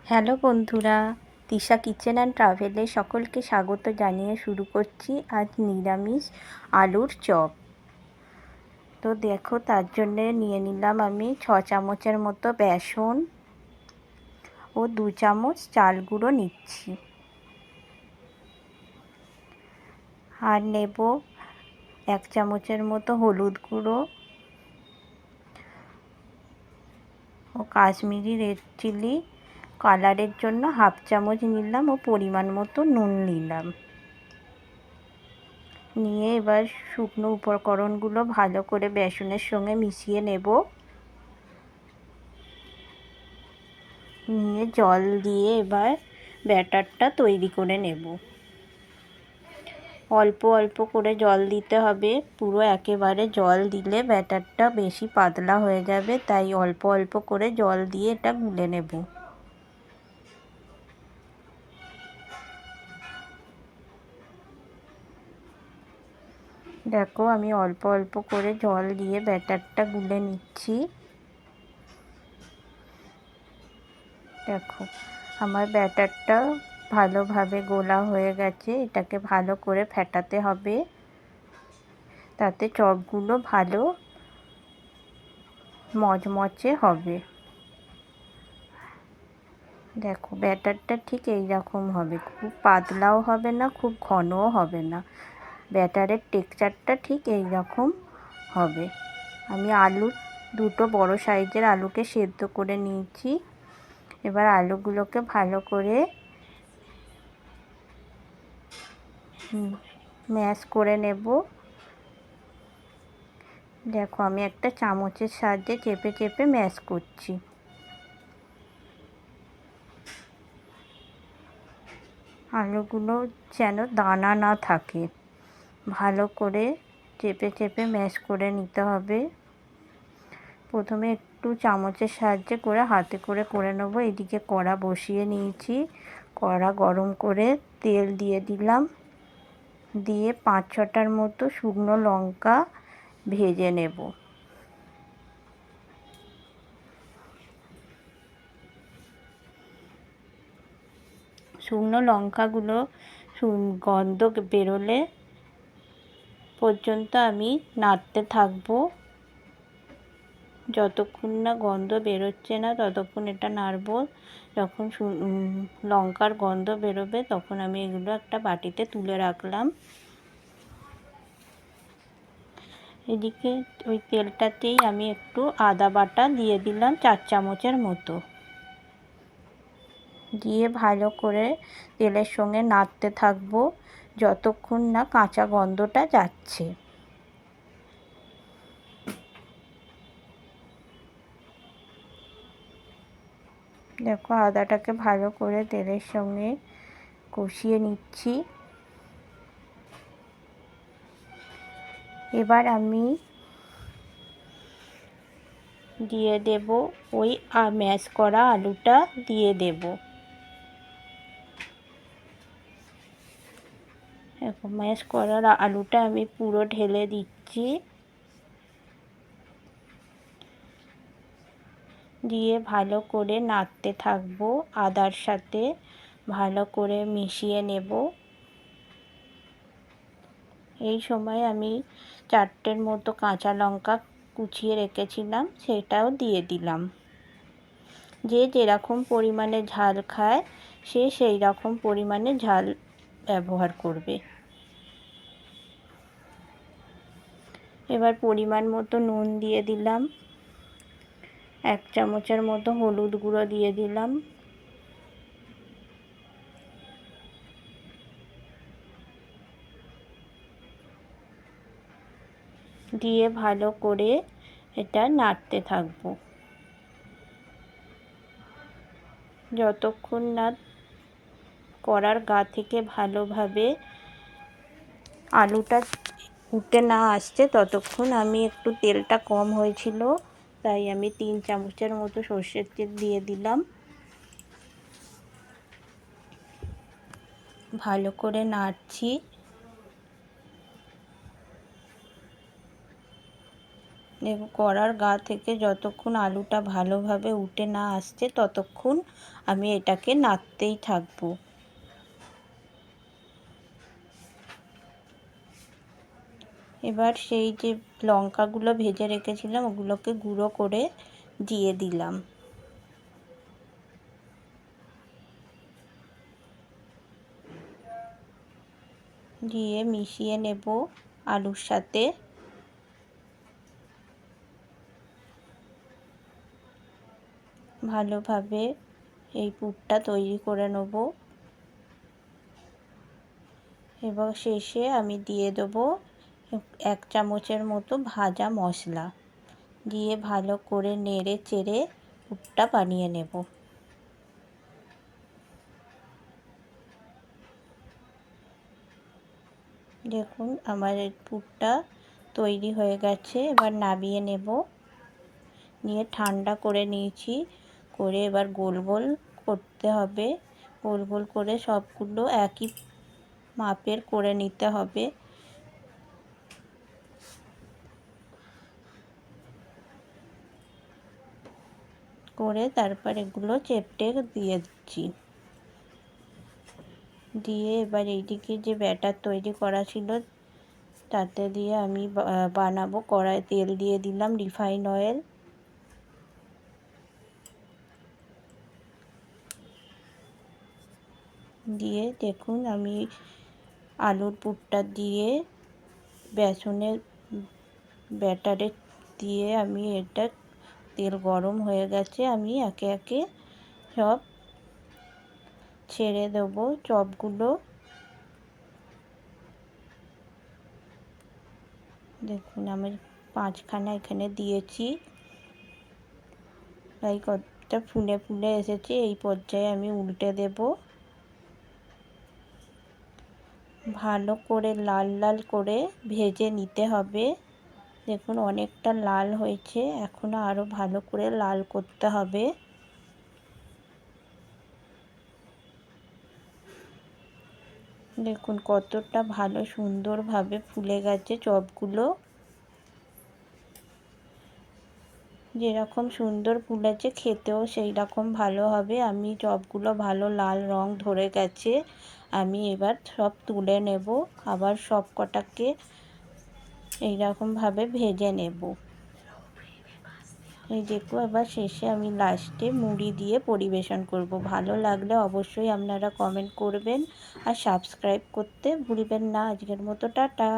Hello বন্ধুরা, Tisha kitchen and ট্রাভেলে সকলকে স্বাগত জানিয়ে শুরু করছি আজ নিরামিষ আলুর চপ। তো দেখো, তার জন্যে নিয়ে নিলাম আমি 6 চামচের মতো বেসন ও 2 চামচ চাল গুঁড়ো নিচ্ছি। আর নেব 1 চামচের মতো হলুদ গুঁড়ো ও কাশ্মীরি রেড চিলি কালারের জন্য 1/2 চামচ নিলাম ও পরিমাণ মতো নুন নিলাম। নিয়ে এবার শুকনো উপকরণগুলো ভালো করে বেসনের সঙ্গে মিশিয়ে নেব। নিয়ে জল দিয়ে এবার ব্যাটারটা তৈরি করে নেব। অল্প অল্প করে জল দিতে হবে, পুরো একেবারে জল দিলে ব্যাটারটা বেশি পাতলা হয়ে যাবে, তাই অল্প অল্প করে জল দিয়ে এটা গুলে নেব। দেখো, আমি অল্প অল্প করে জল দিয়ে ব্যাটারটা গুলে নিচ্ছি। দেখো, আমার ব্যাটারটা ভালোভাবে গোলা হয়ে গেছে। এটাকে ভালো করে ফেটাতে হবে, তাতে চপগুলো ভালো মচমচে হবে। দেখো, ব্যাটারটা ঠিক এই রকম হবে, খুব পাতলাও হবে না, খুব ঘনও হবে না। ব্যাটারের টেক্সচারটা ঠিক এই রকম হবে। আমি দুটো বড় সাইজের আলুকে সেদ্ধ করে নিয়েছি। এবার আলুগুলোকে ভালো করে ম্যাশ করে নেব। দেখো, আমি একটা চামচের সাহায্যে চেপে চেপে ম্যাশ করছি। আলুগুলো যেন দানা না থাকে, ভালো করে চেপে চেপে ম্যাশ করে নিতে হবে। প্রথমে একটু চামচের সাহায্যে করে হাতে করে নেব। এদিকে কড়া বসিয়ে নিয়েছি, কড়া গরম করে তেল দিয়ে দিলাম। দিয়ে 5-6টার মতো শুকনো লঙ্কা ভেজে নেব। শুকনো লঙ্কাগুলো গন্ধ বেরোলে পর্যন্ত আমি নাড়তে থাকবো। যতক্ষণ না গন্ধ বেরোচ্ছে না ততক্ষণ এটা নাড়বো। যখন লঙ্কার গন্ধ বেরোবে তখন আমি এগুলো একটা বাটিতে তুলে রাখলাম। এদিকে ওই তেলটাতেই আমি একটু আদা বাটা দিয়ে দিলাম 4 চামচের মতো। দিয়ে ভালো করে তেলের সঙ্গে নাড়তে থাকবো যতক্ষণ না কাঁচা গন্ধটা যাচ্ছে। দেখো, আদাটাকে ভালো করে তেলের সঙ্গে কষিয়ে নিচ্ছি। এবার আমি দিয়ে দেব ওই ম্যাশ করা আলুটা দিয়ে দেব। ম্যাশ করা আলুটা আমি পুরো ঢেলে দিচ্ছি। দিয়ে ভালো করে নাড়তে থাকবো, আদার সাথে ভালো করে মিশিয়ে নেব। এই সময় আমি 4টের মতো কাঁচা লঙ্কা কুচিয়ে রেখেছিলাম, সেটাও দিয়ে দিলাম। যে যেরকম পরিমাণে ঝাল খায় সে সেই রকম পরিমাণে ঝাল ব্যবহার করবে। এবার পরিমাণ মতো নুন দিয়ে দিলাম, 1 চামচের মতো হলুদ গুঁড়ো দিয়ে দিলাম। দিয়ে ভালো করে এটা নাড়তে থাকবো যতক্ষণ না কড়ার গা থেকে ভালোভাবে আলুটা উঠে না আসছে ততক্ষণ। আমি একটু তেলটা কম হয়েছিল, তাই আমি 3 চামচের মতো সর্ষের তেল দিয়ে দিলাম। ভালো করে নাড়ছি। দেখো কড়ার গা থেকে যতক্ষণ আলুটা ভালোভাবে উঠে না আসছে ততক্ষণ আমি এটাকে নাড়তেই থাকবো। এবার সেই যে লঙ্কাগুলো ভেজে রেখেছিলাম ওগুলোকে গুঁড়ো করে দিয়ে দিলাম। দিয়ে মিশিয়ে নেব আলুর সাথে। ভালোভাবে এই পুরটা তৈরি করে নেব। এবার শেষে আমি দিয়ে দেবো 1 চামচের মতো ভাজা মশলা, দিয়ে ভালো করে নেড়ে চেড়ে পুরটা বানিয়ে নেব। দেখুন আমার পুরটা তৈরি হয়ে গেছে। এবার নামিয়ে নেব। নিয়ে ঠান্ডা করে নিয়েছি, করে এবার গোল গোল করতে হবে। গোল গোল করে সবগুলো একই মাপের করে নিতে হবে। করে তারপর এগুলো চেপটে দিয়ে দিচ্ছি। দিয়ে এবার এইদিকে যে ব্যাটার তৈরি করা ছিল তাতে দিয়ে আমি বানাবো। কড়াই তেল দিয়ে দিলাম, রিফাইন অয়েল। দিয়ে দেখুন আমি আলুর পুরটা দিয়ে বেসনের ব্যাটারে দিয়ে আমি এটা তেল গরম হয়ে গেছে, আমি একে একে সব ছেড়ে দেবো চপগুলো। দেখুন আমি 5খানা এখানে দিয়েছি, তাই কতটা ফুলে ফুলে এসেছে। এই পর্যায়ে আমি উল্টে দেব। ভালো করে লাল লাল করে ভেজে নিতে হবে। দেখুন অনেকটা লাল হয়েছে, এখনও আরও ভালো করে লাল করতে হবে। দেখুন কতটা ভালো সুন্দরভাবে ফুলে গেছে চপগুলো। যেরকম সুন্দর ফুলেছে খেতেও সেই রকম ভালো হবে। আমি চপগুলো ভালো লাল রং ধরে গেছে, আমি এবার সব তুলে নেব। আবার সব কটাকে এইরকমভাবে ভেজে নেব। এই দেখো এবার শেষে আমি লাস্টে মুড়ি দিয়ে পরিবেশন করব। ভালো লাগলে অবশ্যই আপনারা কমেন্ট করবেন আর সাবস্ক্রাইব করতে ভুলবেন না। আজকের মতো টাটা।